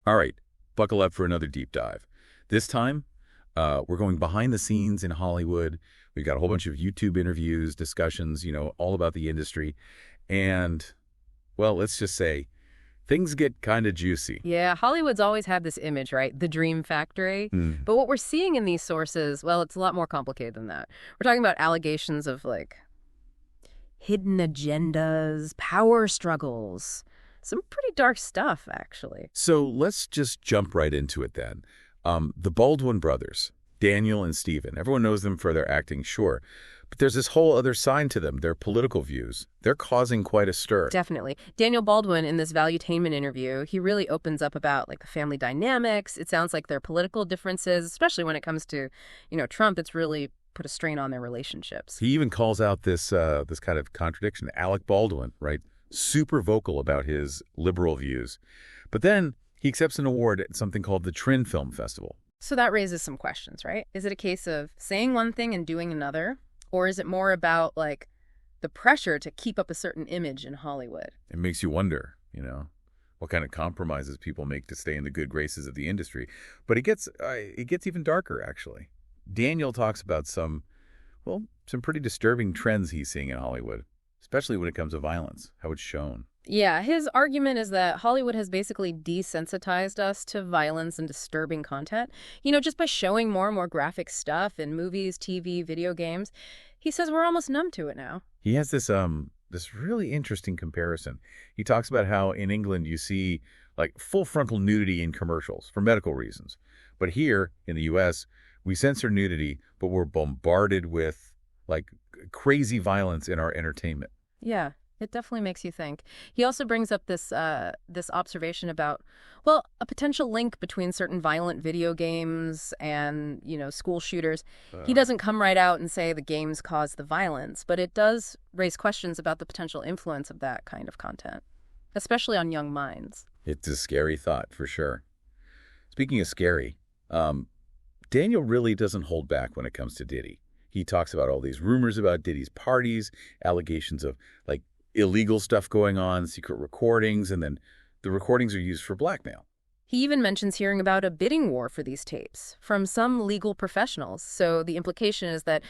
All right, buckle up for another deep dive. This time, we're going behind the scenes in Hollywood. We've got a whole bunch of YouTube interviews, discussions, all about the industry. And, well, let's just say things get kind of juicy. Yeah, Hollywood's always had this image, right? The dream factory. Hmm. But what we're seeing in these sources, well, it's a lot more complicated than that. We're talking about allegations of, hidden agendas, power struggles. Some pretty dark stuff, actually. So let's just jump right into it then. The Baldwin brothers, Daniel and Stephen, everyone knows them for their acting, sure. But there's this whole other side to them, their political views. They're causing quite a stir. Definitely. Daniel Baldwin, in this Valuetainment interview, he really opens up about, the family dynamics. It sounds like their political differences, especially when it comes to, Trump, it's really put a strain on their relationships. He even calls out this kind of contradiction. Alec Baldwin, right? Super vocal about his liberal views. But then he accepts an award at something called the Trin Film Festival. So that raises some questions, right? Is it a case of saying one thing and doing another? Or is it more about, the pressure to keep up a certain image in Hollywood? It makes you wonder, what kind of compromises people make to stay in the good graces of the industry. But it gets even darker, actually. Daniel talks about some pretty disturbing trends he's seeing in Hollywood, especially when it comes to violence, how it's shown. Yeah, his argument is that Hollywood has basically desensitized us to violence and disturbing content. Just by showing more and more graphic stuff in movies, TV, video games. He says we're almost numb to it now. He has this really interesting comparison. He talks about how in England you see full frontal nudity in commercials for medical reasons. But here in the US, we censor nudity, but we're bombarded with crazy violence in our entertainment. Yeah, it definitely makes you think. He also brings up this observation about, a potential link between certain violent video games and, school shooters. He doesn't come right out and say the games caused the violence, but it does raise questions about the potential influence of that kind of content, especially on young minds. It's a scary thought, for sure. Speaking of scary, Daniel really doesn't hold back when it comes to Diddy. He talks about all these rumors about Diddy's parties, allegations of illegal stuff going on, secret recordings, and then the recordings are used for blackmail. He even mentions hearing about a bidding war for these tapes from some legal professionals. So the implication is that,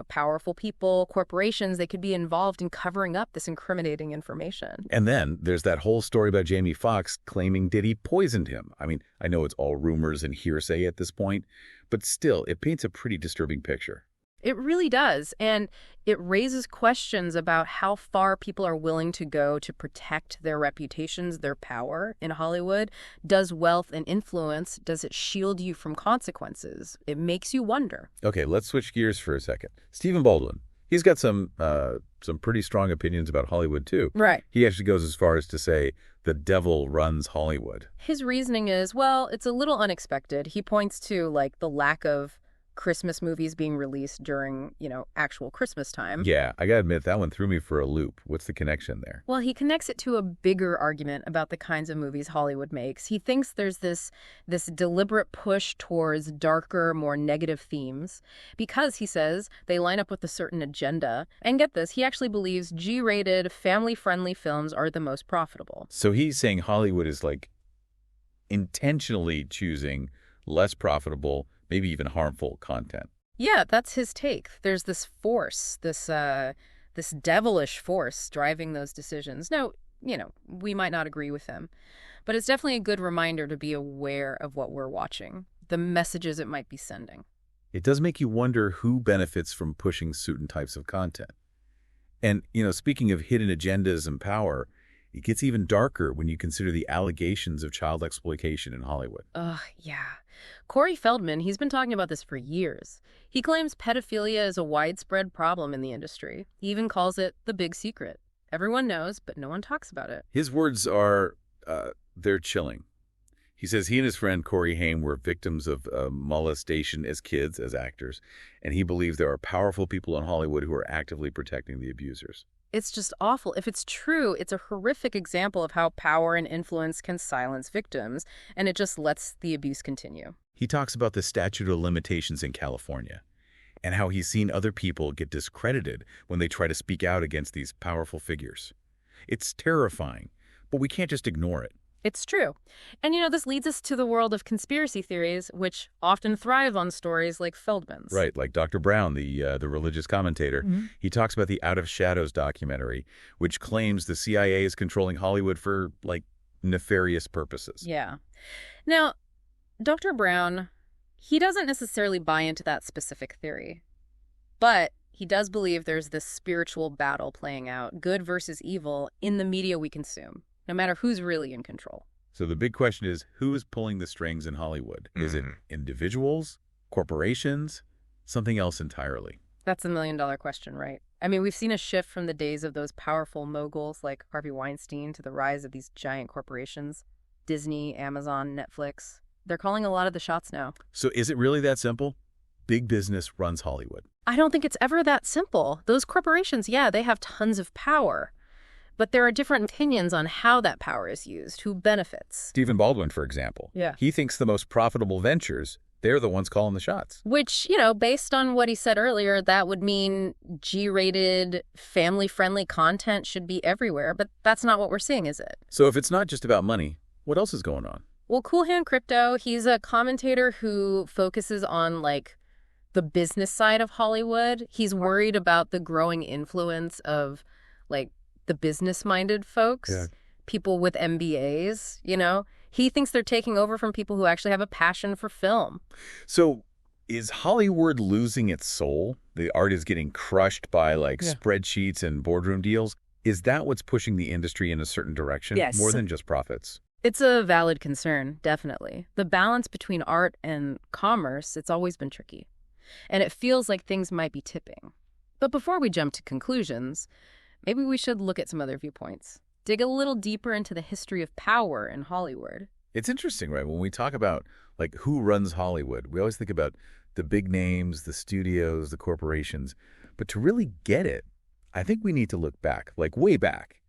powerful people, corporations, they could be involved in covering up this incriminating information. And then there's that whole story about Jamie Foxx claiming Diddy poisoned him. I mean, I know it's all rumors and hearsay at this point, but still, it paints a pretty disturbing picture. It really does. And it raises questions about how far people are willing to go to protect their reputations, their power in Hollywood. Does wealth and influence, does it shield you from consequences? It makes you wonder. Okay, let's switch gears for a second. Stephen Baldwin, he's got some pretty strong opinions about Hollywood, too. Right. He actually goes as far as to say the devil runs Hollywood. His reasoning is, it's a little unexpected. He points to, the lack of Christmas movies being released during, actual Christmas time. Yeah, I gotta admit, that one threw me for a loop. What's the connection there? Well, he connects it to a bigger argument about the kinds of movies Hollywood makes. He thinks there's this deliberate push towards darker, more negative themes because, he says, they line up with a certain agenda. And get this, he actually believes G-rated, family-friendly films are the most profitable. So he's saying Hollywood is intentionally choosing less profitable, maybe even harmful content. Yeah, that's his take. There's this force, this devilish force driving those decisions. Now, we might not agree with him, but it's definitely a good reminder to be aware of what we're watching, the messages it might be sending. It does make you wonder who benefits from pushing certain types of content. And, speaking of hidden agendas and power, it gets even darker when you consider the allegations of child exploitation in Hollywood. Yeah. Corey Feldman, he's been talking about this for years. He claims pedophilia is a widespread problem in the industry. He even calls it the big secret. Everyone knows, but no one talks about it. His words are, they're chilling. He says he and his friend Corey Haim were victims of molestation as kids, as actors, and he believes there are powerful people in Hollywood who are actively protecting the abusers. It's just awful. If it's true, it's a horrific example of how power and influence can silence victims, and it just lets the abuse continue. He talks about the statute of limitations in California and how he's seen other people get discredited when they try to speak out against these powerful figures. It's terrifying, but we can't just ignore it. It's true. And this leads us to the world of conspiracy theories, which often thrive on stories like Feldman's. Right, like Dr. Brown, the religious commentator. He talks about the Out of Shadows documentary, which claims the CIA is controlling Hollywood for, like, nefarious purposes. Yeah. Now, Dr. Brown, he doesn't necessarily buy into that specific theory, but he does believe there's this spiritual battle playing out, good versus evil, in the media we consume, no matter who's really in control. So the big question is, who is pulling the strings in Hollywood? Is it individuals, corporations, something else entirely? That's a million-dollar question, right? I mean, we've seen a shift from the days of those powerful moguls like Harvey Weinstein to the rise of these giant corporations, Disney, Amazon, Netflix. They're calling a lot of the shots now. So is it really that simple? Big business runs Hollywood. I don't think it's ever that simple. Those corporations, yeah, they have tons of power. But there are different opinions on how that power is used, who benefits. Stephen Baldwin, for example. Yeah. He thinks the most profitable ventures, they're the ones calling the shots. Which, based on what he said earlier, that would mean G-rated, family-friendly content should be everywhere. But that's not what we're seeing, is it? So if it's not just about money, what else is going on? Well, Cool Hand Crypto, he's a commentator who focuses on, the business side of Hollywood. He's worried about the growing influence of, the business-minded folks, people with MBAs, He thinks they're taking over from people who actually have a passion for film. So is Hollywood losing its soul? The art is getting crushed by, spreadsheets and boardroom deals? Is that what's pushing the industry in a certain direction? Yes. More than just profits? It's a valid concern, definitely. The balance between art and commerce, it's always been tricky. And it feels like things might be tipping. But before we jump to conclusions, maybe we should look at some other viewpoints. Dig a little deeper into the history of power in Hollywood. It's interesting, right? When we talk about, who runs Hollywood, we always think about the big names, the studios, the corporations. But to really get it, I think we need to look back, way back,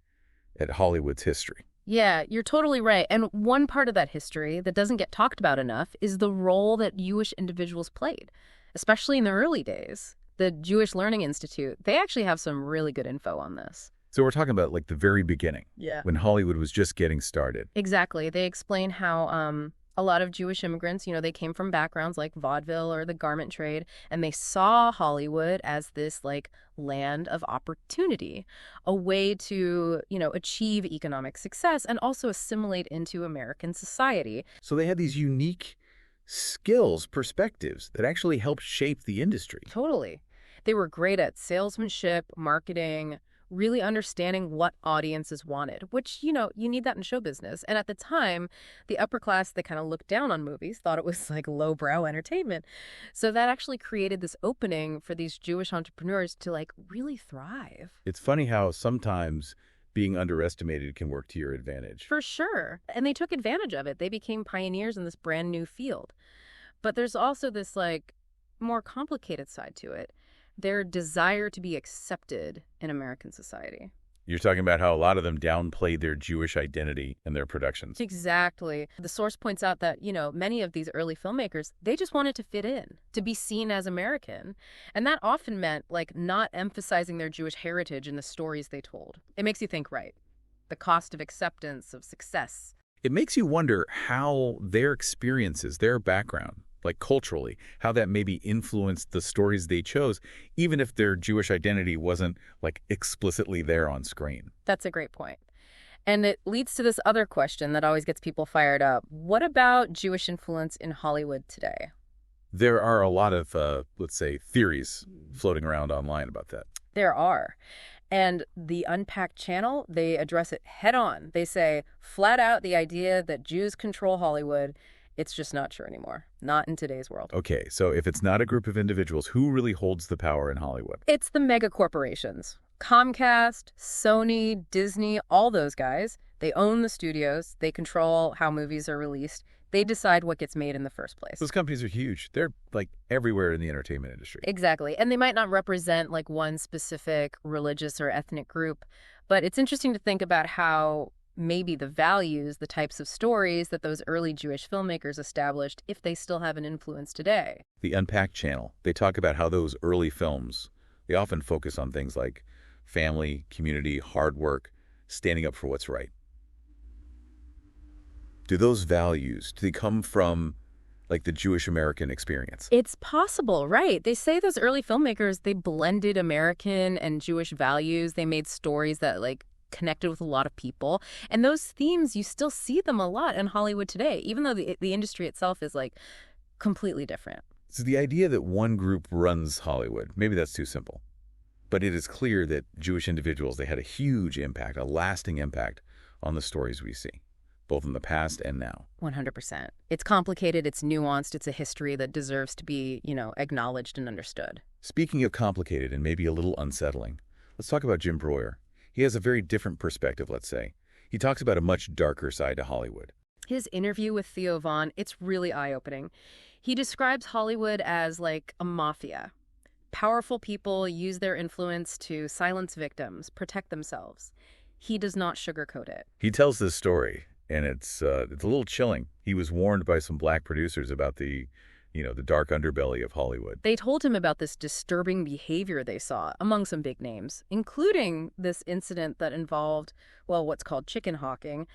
at Hollywood's history. Yeah, you're totally right. And one part of that history that doesn't get talked about enough is the role that Jewish individuals played, especially in the early days. The Jewish Learning Institute, they actually have some really good info on this. So we're talking about, the very beginning, when Hollywood was just getting started. Exactly. They explain how a lot of Jewish immigrants, they came from backgrounds like vaudeville or the garment trade, and they saw Hollywood as this, land of opportunity, a way to, achieve economic success and also assimilate into American society. So they had these unique skills, perspectives that actually helped shape the industry. Totally. They were great at salesmanship, marketing, really understanding what audiences wanted, which, you need that in show business. And at the time, the upper class, they kind of looked down on movies, thought it was lowbrow entertainment. So that actually created this opening for these Jewish entrepreneurs to really thrive. It's funny how sometimes being underestimated can work to your advantage. For sure. And they took advantage of it. They became pioneers in this brand new field. But there's also this more complicated side to it. Their desire to be accepted in American society. You're talking about how a lot of them downplayed their Jewish identity in their productions. Exactly. The source points out that, many of these early filmmakers, they just wanted to fit in, to be seen as American. And that often meant, not emphasizing their Jewish heritage in the stories they told. It makes you think, right, the cost of acceptance, of success. It makes you wonder how their experiences, their background, culturally, how that maybe influenced the stories they chose, even if their Jewish identity wasn't, explicitly there on screen. That's a great point. And it leads to this other question that always gets people fired up. What about Jewish influence in Hollywood today? There are a lot of, let's say, theories floating around online about that. There are. And the Unpacked channel, they address it head on. They say, flat out, the idea that Jews control Hollywood, it's just not true anymore. Not in today's world. Okay, so if it's not a group of individuals, who really holds the power in Hollywood? It's the mega corporations. Comcast, Sony, Disney, all those guys. They own the studios. They control how movies are released. They decide what gets made in the first place. Those companies are huge. They're everywhere in the entertainment industry. Exactly. And they might not represent one specific religious or ethnic group. But it's interesting to think about how maybe the values, the types of stories that those early Jewish filmmakers established, if they still have an influence today. The Unpacked channel, they talk about how those early films, they often focus on things like family, community, hard work, standing up for what's right. Do those values, do they come from, like, the Jewish American experience? It's possible, right? They say those early filmmakers, they blended American and Jewish values. They made stories that, like, connected with a lot of people. And those themes, you still see them a lot in Hollywood today, even though the industry itself is, like, completely different. So the idea that one group runs Hollywood, maybe that's too simple. But it is clear that Jewish individuals, they had a huge impact, a lasting impact on the stories we see, both in the past and now. 100%. It's complicated, it's nuanced, it's a history that deserves to be, acknowledged and understood. Speaking of complicated and maybe a little unsettling, let's talk about Jim Breuer. He has a very different perspective, let's say. He talks about a much darker side to Hollywood. His interview with Theo Von, it's really eye-opening. He describes Hollywood as like a mafia. Powerful people use their influence to silence victims, protect themselves. He does not sugarcoat it. He tells this story, and it's a little chilling. He was warned by some black producers about the dark underbelly of Hollywood. They told him about this disturbing behavior they saw among some big names, including this incident that involved, what's called chicken hawking,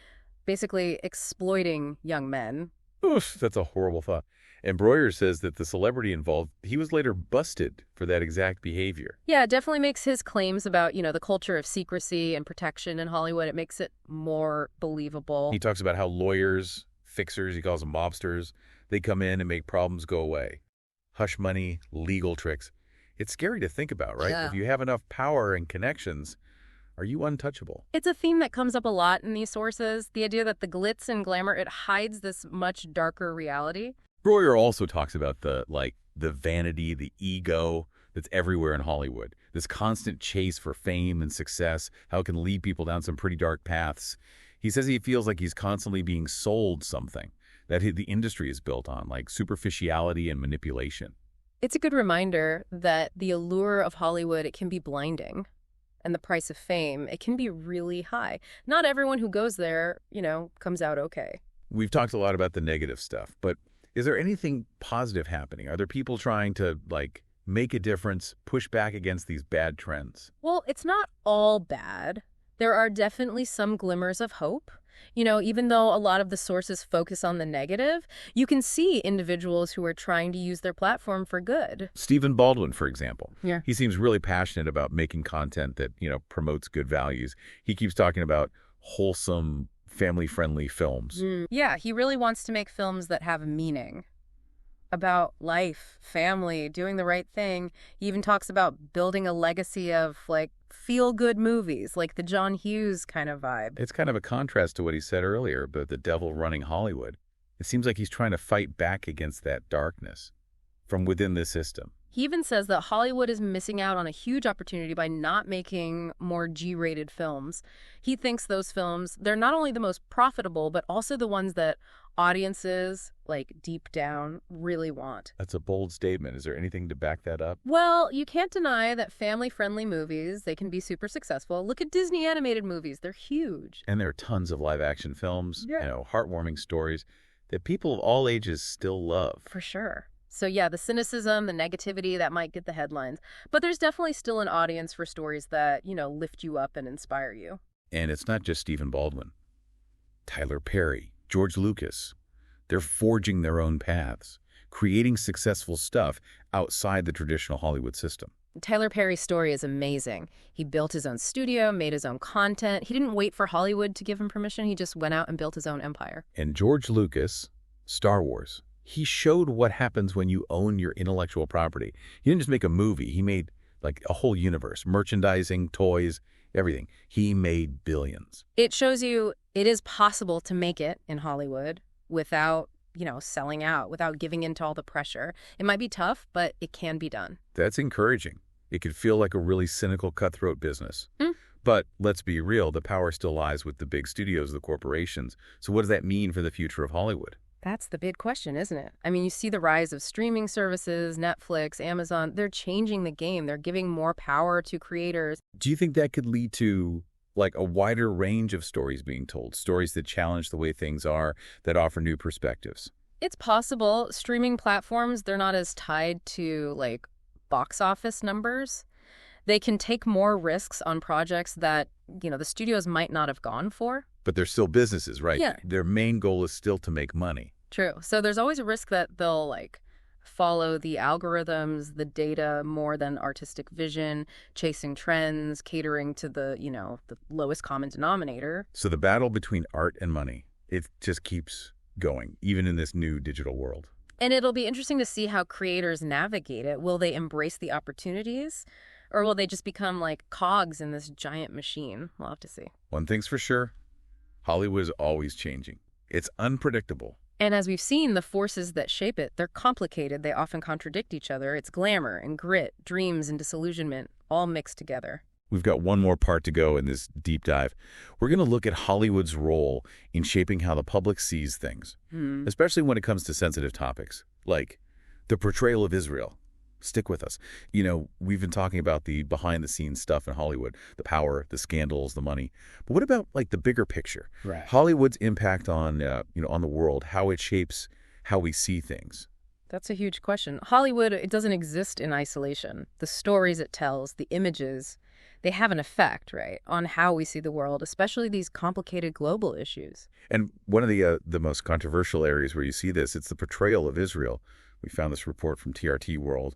basically exploiting young men. Oof, that's a horrible thought. And Breuer says that the celebrity involved, he was later busted for that exact behavior. Yeah, it definitely makes his claims about, the culture of secrecy and protection in Hollywood, it makes it more believable. He talks about how lawyers, fixers, he calls them mobsters, they come in and make problems go away. Hush money, legal tricks. It's scary to think about, right? Yeah. If you have enough power and connections, are you untouchable? It's a theme that comes up a lot in these sources, the idea that the glitz and glamour, it hides this much darker reality. Breuer also talks about the vanity, the ego that's everywhere in Hollywood. This constant chase for fame and success, how it can lead people down some pretty dark paths. He says he feels like he's constantly being sold something that the industry is built on, like superficiality and manipulation. It's a good reminder that the allure of Hollywood, it can be blinding. And the price of fame, it can be really high. Not everyone who goes there, comes out okay. We've talked a lot about the negative stuff, but is there anything positive happening? Are there people trying to, make a difference, push back against these bad trends? Well, it's not all bad. There are definitely some glimmers of hope. Even though a lot of the sources focus on the negative, you can see individuals who are trying to use their platform for good. Stephen Baldwin, for example. Yeah. He seems really passionate about making content that, promotes good values. He keeps talking about wholesome, family-friendly films. Yeah, he really wants to make films that have meaning. About life, family, doing the right thing. He even talks about building a legacy of, feel-good movies, like the John Hughes kind of vibe. It's kind of a contrast to what he said earlier about the devil running Hollywood. It seems like he's trying to fight back against that darkness from within the system. He even says that Hollywood is missing out on a huge opportunity by not making more G-rated films. He thinks those films, they're not only the most profitable, but also the ones that audiences, deep down, really want. That's a bold statement. Is there anything to back that up? Well, you can't deny that family-friendly movies, they can be super successful. Look at Disney animated movies. They're huge. And there are tons of live-action films, Yeah. heartwarming stories that people of all ages still love. For sure. So yeah, the cynicism, the negativity, that might get the headlines. But there's definitely still an audience for stories that, lift you up and inspire you. And it's not just Stephen Baldwin. Tyler Perry, George Lucas. They're forging their own paths, creating successful stuff outside the traditional Hollywood system. Tyler Perry's story is amazing. He built his own studio, made his own content. He didn't wait for Hollywood to give him permission. He just went out and built his own empire. And George Lucas, Star Wars. He showed what happens when you own your intellectual property. He didn't just make a movie. He made a whole universe, merchandising, toys, everything. He made billions. It shows you it is possible to make it in Hollywood without, selling out, without giving in to all the pressure. It might be tough, but it can be done. That's encouraging. It could feel like a really cynical, cutthroat business. But let's be real, the power still lies with the big studios, the corporations. So what does that mean for the future of Hollywood? That's the big question, isn't it? I mean, you see the rise of streaming services, Netflix, Amazon. They're changing the game. They're giving more power to creators. Do you think that could lead to a wider range of stories being told, stories that challenge the way things are, that offer new perspectives? It's possible. Streaming platforms, they're not as tied to box office numbers. They can take more risks on projects that, the studios might not have gone for. But they're still businesses, right? Yeah. Their main goal is still to make money. True. So there's always a risk that they'll follow the algorithms, the data more than artistic vision, chasing trends, catering to the lowest common denominator. So the battle between art and money, it just keeps going, even in this new digital world. And it'll be interesting to see how creators navigate it. Will they embrace the opportunities, or will they just become like cogs in this giant machine? We'll have to see. One thing's for sure, Hollywood is always changing. It's unpredictable. And as we've seen, the forces that shape it, they're complicated. They often contradict each other. It's glamour and grit, dreams and disillusionment, all mixed together. We've got one more part to go in this deep dive. We're going to look at Hollywood's role in shaping how the public sees things, especially when it comes to sensitive topics, like the portrayal of Israel. Stick with us. We've been talking about the behind-the-scenes stuff in Hollywood, the power, the scandals, the money. But what about, the bigger picture? Right. Hollywood's impact on, on the world, how it shapes how we see things. That's a huge question. Hollywood, it doesn't exist in isolation. The stories it tells, the images, they have an effect, right, on how we see the world, especially these complicated global issues. And one of the most controversial areas where you see this, it's the portrayal of Israel. We found this report from TRT World,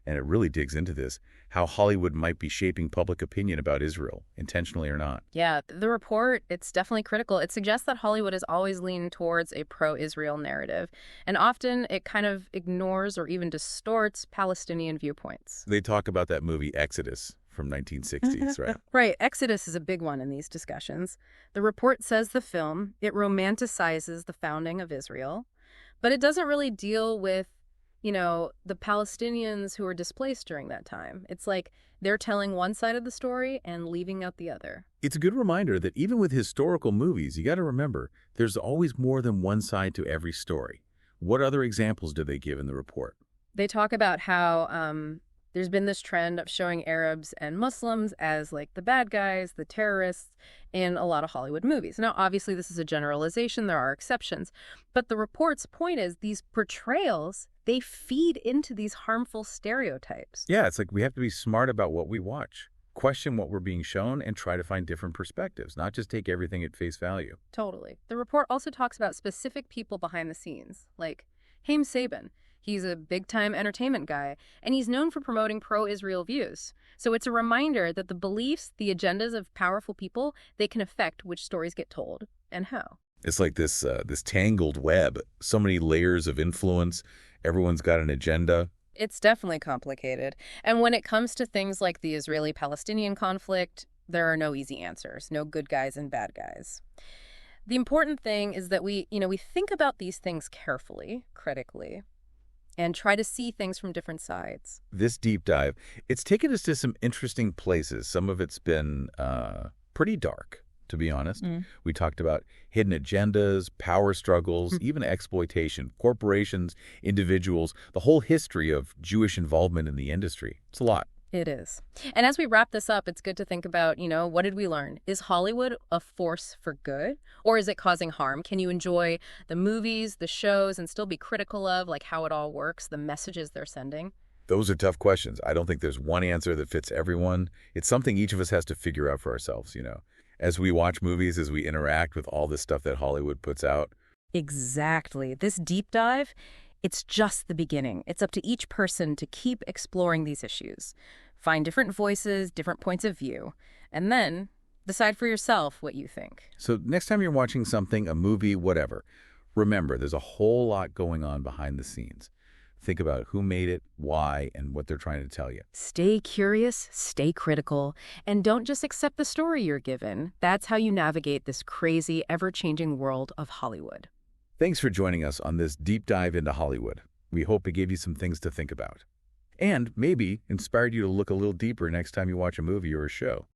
and it really digs into this, how Hollywood might be shaping public opinion about Israel, intentionally or not. Yeah, the report, it's definitely critical. It suggests that Hollywood has always leaned towards a pro-Israel narrative, and often it kind of ignores or even distorts Palestinian viewpoints. They talk about that movie Exodus from 1960s, right? Right, Exodus is a big one in these discussions. The report says the film, it romanticizes the founding of Israel, but it doesn't really deal with the Palestinians who were displaced during that time. It's like they're telling one side of the story and leaving out the other. It's a good reminder that even with historical movies, you got to remember, there's always more than one side to every story. What other examples do they give in the report? They talk about how there's been this trend of showing Arabs and Muslims as the bad guys, the terrorists, in a lot of Hollywood movies. Now, obviously, this is a generalization. There are exceptions. But the report's point is these portrayals, they feed into these harmful stereotypes. Yeah, it's we have to be smart about what we watch, question what we're being shown, and try to find different perspectives, not just take everything at face value. Totally. The report also talks about specific people behind the scenes, like Haim Saban. He's a big-time entertainment guy, and he's known for promoting pro-Israel views. So it's a reminder that the beliefs, the agendas of powerful people, they can affect which stories get told and how. It's like this tangled web, so many layers of influence. Everyone's got an agenda. It's definitely complicated. And when it comes to things like the Israeli-Palestinian conflict, there are no easy answers, no good guys and bad guys. The important thing is that we think about these things carefully, critically, and try to see things from different sides. This deep dive, it's taken us to some interesting places. Some of it's been pretty dark, to be honest. We talked about hidden agendas, power struggles, even exploitation, corporations, individuals, the whole history of Jewish involvement in the industry. It's a lot. It is. And as we wrap this up, it's good to think about, what did we learn? Is Hollywood a force for good, or is it causing harm? Can you enjoy the movies, the shows, and still be critical of how it all works, the messages they're sending? Those are tough questions. I don't think there's one answer that fits everyone. It's something each of us has to figure out for ourselves, As we watch movies, as we interact with all this stuff that Hollywood puts out. Exactly. This deep dive, it's just the beginning. It's up to each person to keep exploring these issues. Find different voices, different points of view, and then decide for yourself what you think. So next time you're watching something, a movie, whatever, remember there's a whole lot going on behind the scenes. Think about who made it, why, and what they're trying to tell you. Stay curious, stay critical, and don't just accept the story you're given. That's how you navigate this crazy, ever-changing world of Hollywood. Thanks for joining us on this deep dive into Hollywood. We hope it gave you some things to think about. And maybe inspired you to look a little deeper next time you watch a movie or a show.